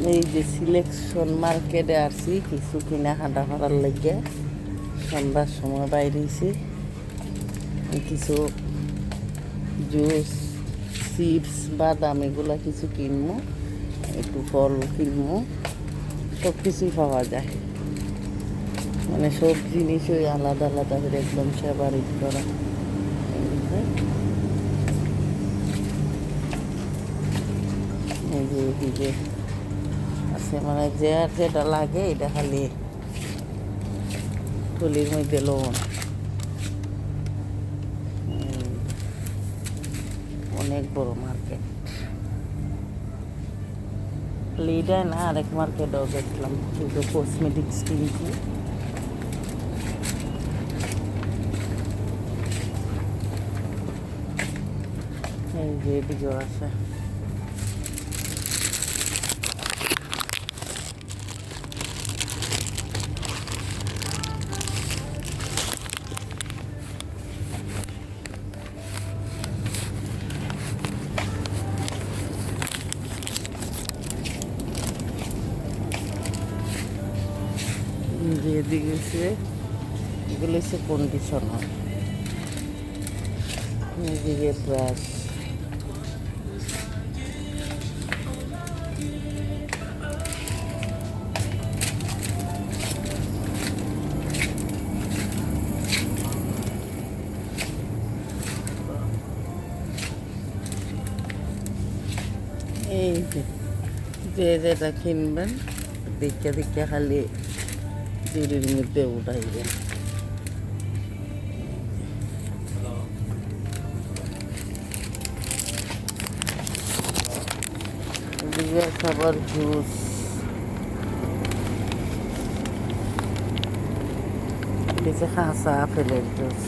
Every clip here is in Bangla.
এই যে সিলেকশন মার্কেটে আসছি কিছু কেনাকাটা করার লাগে। সন্ধ্যার সময় বাইরেছি, কিছু জুস, চিপস, বাদাম এগুলা কিছু কিনবো, একটু ফল কিনবো। সব কিছুই পাওয়া যায়, মানে সব জিনিসই আলাদা আলাদা করে একদম সেপারেট করা। এই যে এদিকে আছে, মানে যে আর যেটা লাগে এটা খালি থলির মধ্যে লবণ। অনেক বড় মার্কেট, লিডায় না আরেক মার্কেটও দেখলাম, কিন্তু কসমেটিক্স কিনছি। এই যে এদিকেও আছে। যে এদিকে হচ্ছে এগুলো হচ্ছে কন্ডিশনার, এদিকে ব্রাশ, এই যে যেটা কিনবেন দেখে দেখে খালি জুড়ির মধ্যে উঠাইবেন। এদিকে খাবার জুস, এদিকে কাঁচা আপেলের জুস।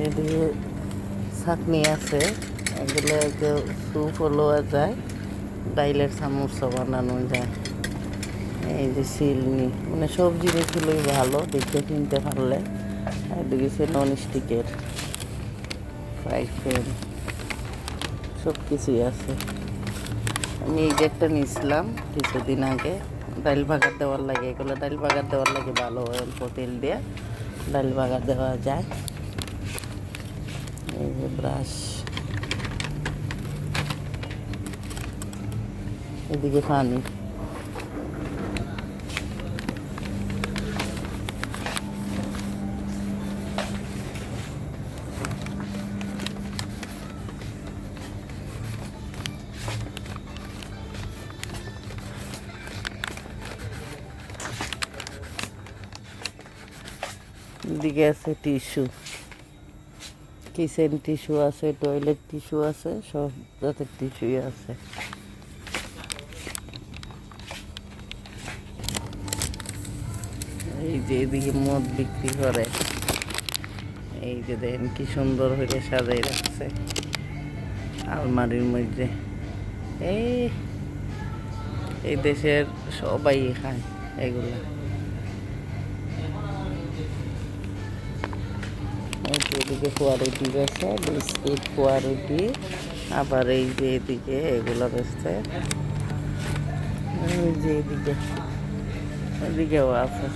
এদিকে চাটনি আছে, এগুলো স্যুপও লওয়া যায়, ডাইলের চামচও বানানো যায়। এই যে চিলনি, মানে সব জিনিসগুলোই ভালো, দেখে কিনতে পারলে। এদিকে সে নন স্টিকের ফ্রাই প্যান, সব কিছুই আছে। আমি এই যে একটা নিয়েছিলাম কিছুদিন আগে, ডাইল বাগার দেওয়ার লাগে। এগুলো ডাইল বাগার দেওয়ার লাগে, ভালো অল্প তেল দিয়ে ডাইল বাগার দেওয়া যায়। এই যে ব্রাশ, এদিকে পানি। এদিকে আছে টিস্যু, কিচেন টিস্যু আছে, টয়লেট টিস্যু আছে, সব জাতের টিস্যুই আছে। এই যে এদিকে মদ বিক্রি করে, এই যে দেখেন কি সুন্দর হইলে সাজাই রাখছে আলমারির মধ্যে। এই এই দেশের সবাই খায় এগুলা। এদিকে কোয়ালিটি বেছে, বিস্কিট কোয়ালিটি। আবার এই যে এদিকে এগুলো বেচছে, এই যে এদিকেও আছে।